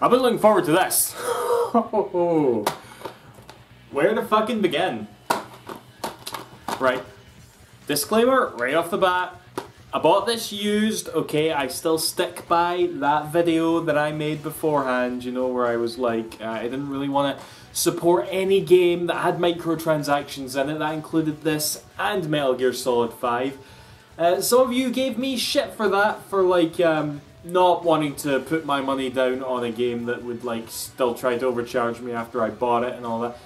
I've been looking forward to this. Where to fucking begin? Right. Disclaimer, right off the bat. I bought this used, okay, I still stick by that video that I made beforehand, you know, where I was like, I didn't really want to support any game that had microtransactions in it. That included this and Metal Gear Solid 5. Some of you gave me shit for that, for like, not wanting to put my money down on a game that would like still try to overcharge me after I bought it and all that.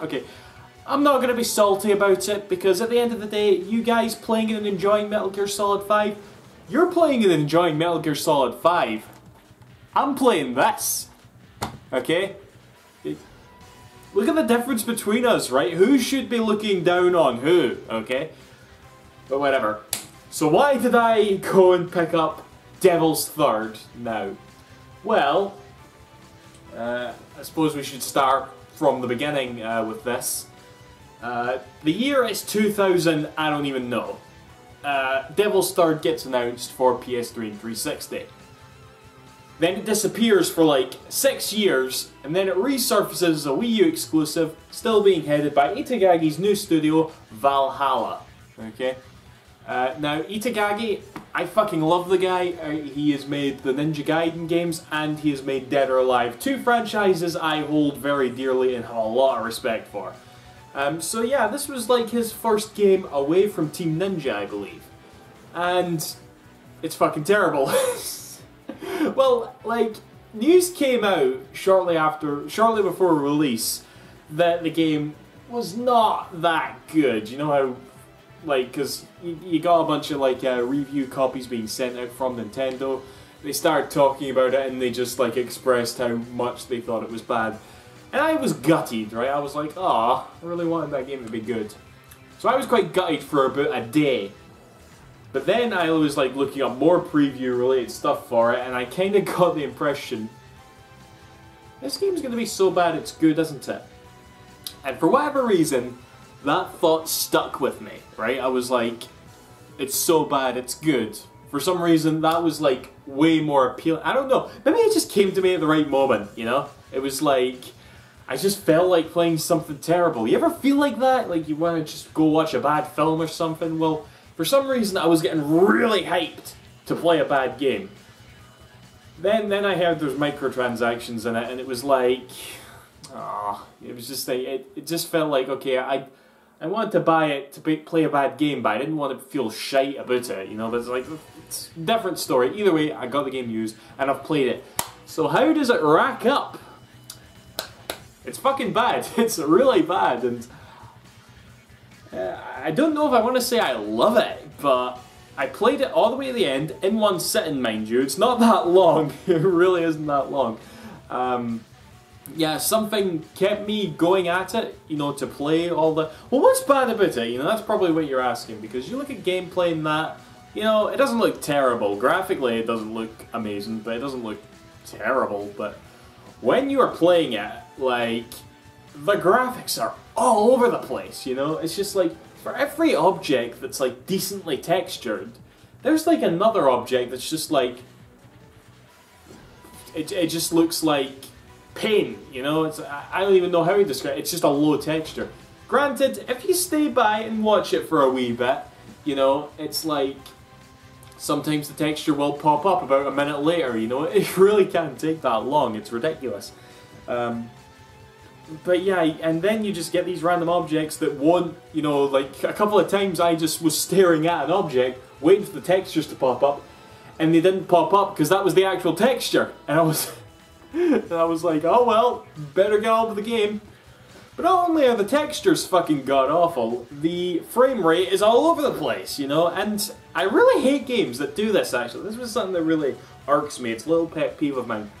Okay. I'm not going to be salty about it, because at the end of the day, you guys playing and enjoying Metal Gear Solid 5, you're playing and enjoying Metal Gear Solid 5. I'm playing this. Okay? Look at the difference between us, right? Who should be looking down on who, okay? But whatever. So why did I go and pick up Devil's Third now? Well, I suppose we should start from the beginning with this. The year is 2000, I don't even know. Devil's Third gets announced for PS3 and 360. Then it disappears for like 6 years, and then it resurfaces as a Wii U exclusive, still being headed by Itagaki's new studio, Valhalla. Okay? Now, Itagaki, I fucking love the guy. He has made the Ninja Gaiden games, and he has made Dead or Alive. Two franchises I hold very dearly and have a lot of respect for. So yeah, this was like his first game away from Team Ninja, I believe. And it's fucking terrible. Well, like, news came out shortly before release that the game was not that good. You know how, like, because you got a bunch of like review copies being sent out from Nintendo. They started talking about it and they just like expressed how much they thought it was bad. And I was gutted, right? I was like, oh, I really wanted that game to be good. So I was quite gutted for about a day. But then I was like looking up more preview related stuff for it, and I kind of got the impression this game's going to be so bad it's good, isn't it? And for whatever reason, that thought stuck with me, right? I was like, it's so bad it's good. For some reason, that was like way more appealing. I don't know. Maybe it just came to me at the right moment, you know? It was like, I just felt like playing something terrible. You ever feel like that? Like you want to just go watch a bad film or something? Well, for some reason I was getting really hyped to play a bad game. Then I heard there's microtransactions in it, and it was like, it was just like, it just felt like, okay, I wanted to buy it to play a bad game, but I didn't want to feel shite about it, you know? But it's like, it's a different story. Either way, I got the game used, and I've played it. So how does it rack up? It's fucking bad. It's really bad, and I don't know if I want to say I love it, but I played it all the way to the end, in one sitting, mind you. It's not that long. It really isn't that long. Yeah, something kept me going at it, you know, to play all the... Well, what's bad about it? You know, that's probably what you're asking, because you look at gameplay and that, you know, it doesn't look terrible. Graphically, it doesn't look amazing, but it doesn't look terrible, but when you are playing it, like, the graphics are all over the place, you know? It's just like, for every object that's like decently textured, there's like another object that's just like, it just looks like paint, you know? I don't even know how to describe it. It's just a low texture. Granted, if you stay by and watch it for a wee bit, you know, it's like, sometimes the texture will pop up about a minute later, you know? It really can't take that long. It's ridiculous. But yeah, and then you just get these random objects that won't, you know, like a couple of times I just was staring at an object, waiting for the textures to pop up, and they didn't pop up because that was the actual texture. And I was like, oh well, better get on with the game. But not only are the textures fucking god-awful, the frame rate is all over the place, you know? And I really hate games that do this, actually. This was something that really irks me. It's a little pet peeve of mine.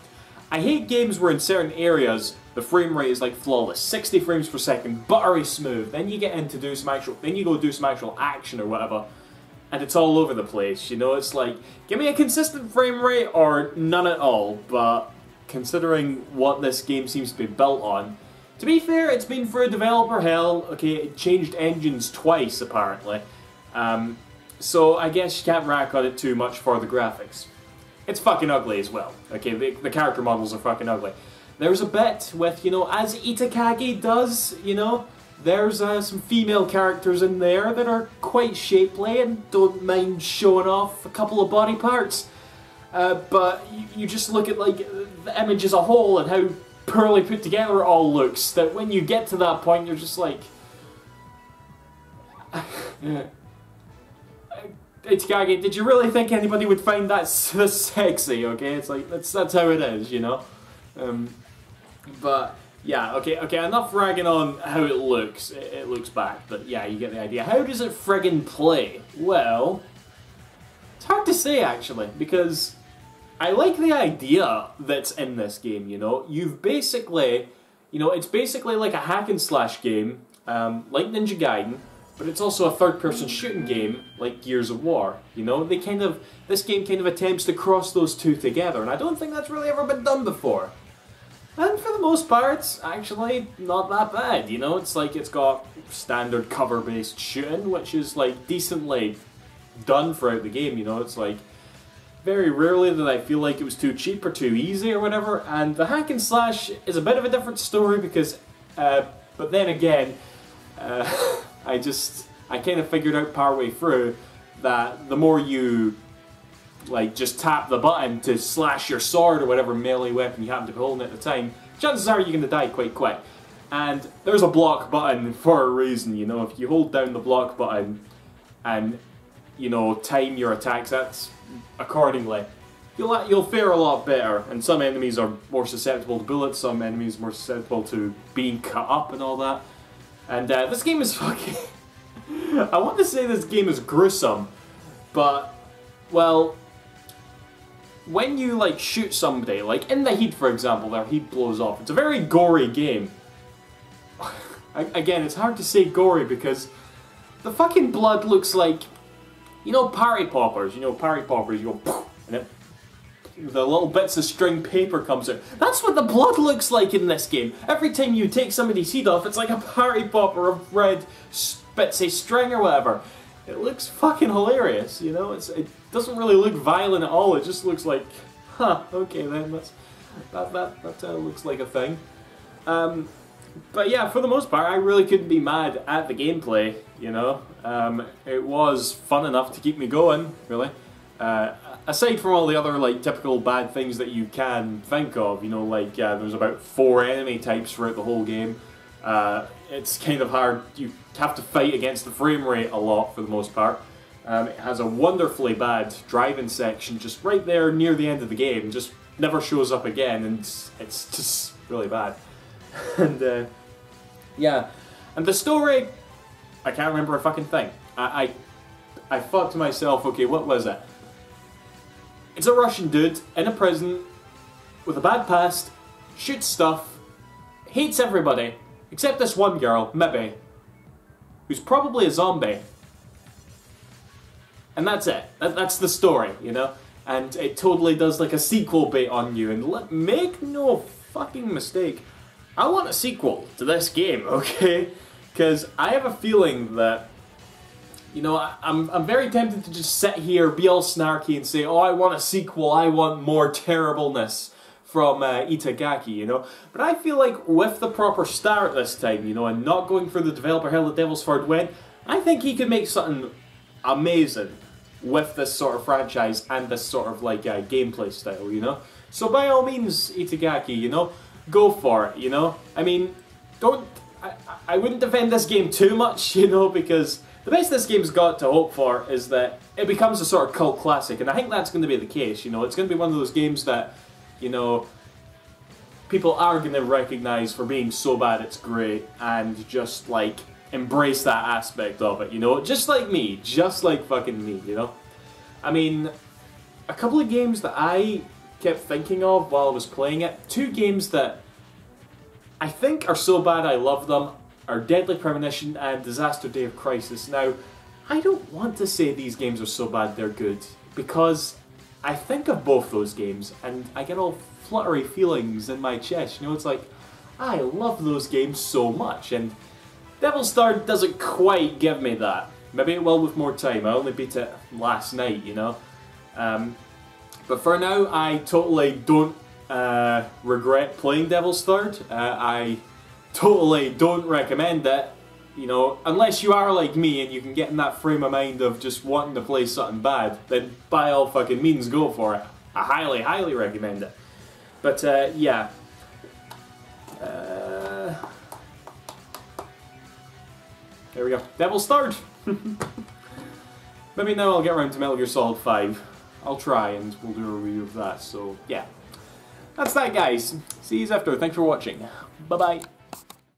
I hate games where in certain areas the frame rate is like flawless, 60 frames per second, buttery smooth. Then you get in to do some actual, then you go do some actual action or whatever, and it's all over the place, you know? It's like, give me a consistent frame rate or none at all. But considering what this game seems to be built on, to be fair, it's been through developer hell. Okay, it changed engines twice apparently, so I guess you can't rack on it too much for the graphics. it's fucking ugly as well. Okay, the character models are fucking ugly. There's a bit with, you know, as Itakagi does, you know, there's some female characters in there that are quite shapely and don't mind showing off a couple of body parts. But you just look at, like, the image as a whole and how poorly put together it all looks, that when you get to that point, you're just like... Itakagi, did you really think anybody would find that sexy, okay? It's like, that's how it is, you know? But, yeah, okay, enough ragging on how it looks. It looks bad, but yeah, you get the idea. How does it friggin' play? Well, it's hard to say, actually, because I like the idea that's in this game, you know? You've basically, you know, it's basically like a hack and slash game, like Ninja Gaiden, but it's also a third-person shooting game like Gears of War, you know? This game kind of attempts to cross those two together, and I don't think that's really ever been done before. And for the most part, it's actually not that bad, you know? It's like, it's got standard cover-based shooting, which is, like, decently done throughout the game, you know? It's like, very rarely did I feel like it was too cheap or too easy or whatever, and the hack and slash is a bit of a different story because, but then again, I kind of figured out partway through that the more you, like, just tap the button to slash your sword or whatever melee weapon you happen to be holding at the time, chances are you're going to die quite quick. And there's a block button for a reason, you know? If you hold down the block button and, you know, time your attacks accordingly, you'll fare a lot better. And some enemies are more susceptible to bullets, some enemies are more susceptible to being cut up and all that. And this game is fucking... I want to say this game is gruesome, but, well, when you, like, shoot somebody, like in the heat, for example, their heat blows off. It's a very gory game. Again, it's hard to say gory because the fucking blood looks like, you know, parry poppers. You know, parry poppers, you go, poof, and it, the little bits of string paper comes out. That's what the blood looks like in this game. Every time you take somebody's heat off, it's like a parry popper of red bits of string or whatever. It looks fucking hilarious, you know? It doesn't really look violent at all. It just looks like, huh, okay then, that looks like a thing. But yeah, for the most part, I really couldn't be mad at the gameplay, you know? It was fun enough to keep me going, really. Aside from all the other, like, typical bad things that you can think of, you know, like, there's about 4 enemy types throughout the whole game. It's kind of hard. You have to fight against the frame rate a lot for the most part. It has a wonderfully bad driving section just right there near the end of the game. Just never shows up again, and it's just really bad. And yeah, and the story, I can't remember a fucking thing. I thought to myself, okay, what was it? It's a Russian dude in a prison with a bad past, shoots stuff, hates everybody, except this one girl, maybe, who's probably a zombie. And that's it. That's the story, you know? And it totally does like a sequel bait on you. And make no fucking mistake, I want a sequel to this game, okay? Because I have a feeling that, you know, I'm very tempted to just sit here, be all snarky and say, oh, I want a sequel, I want more terribleness from Itagaki, you know? But I feel like with the proper start this time, you know, and not going for the developer hell the Devil's Third went, I think he could make something amazing with this sort of franchise and this sort of, like, gameplay style, you know? So by all means, Itagaki, you know, go for it, you know? I mean, I wouldn't defend this game too much, you know, because the best this game's got to hope for is that it becomes a sort of cult classic, and I think that's going to be the case, you know? It's going to be one of those games that, you know, people are going to recognise for being so bad it's great, and just, like, embrace that aspect of it, you know? Just like me, just like fucking me, you know? I mean, a couple of games that I kept thinking of while I was playing it, 2 games that I think are so bad I love them, are Deadly Premonition and Disaster Day of Crisis. Now, I don't want to say these games are so bad they're good, because I think of both those games and I get all fluttery feelings in my chest, you know? It's like, I love those games so much, and Devil's Third doesn't quite give me that. Maybe it will with more time. I only beat it last night, you know? But for now, I totally don't regret playing Devil's Third. I totally don't recommend it. You know, unless you are like me and you can get in that frame of mind of just wanting to play something bad, then by all fucking means go for it. I highly, highly recommend it. But, yeah. There we go. Devil's Third! Maybe now I'll get around to Metal Gear Solid 5. I'll try and we'll do a review of that, so yeah. That's that, guys. See you after. Thanks for watching. Bye-bye.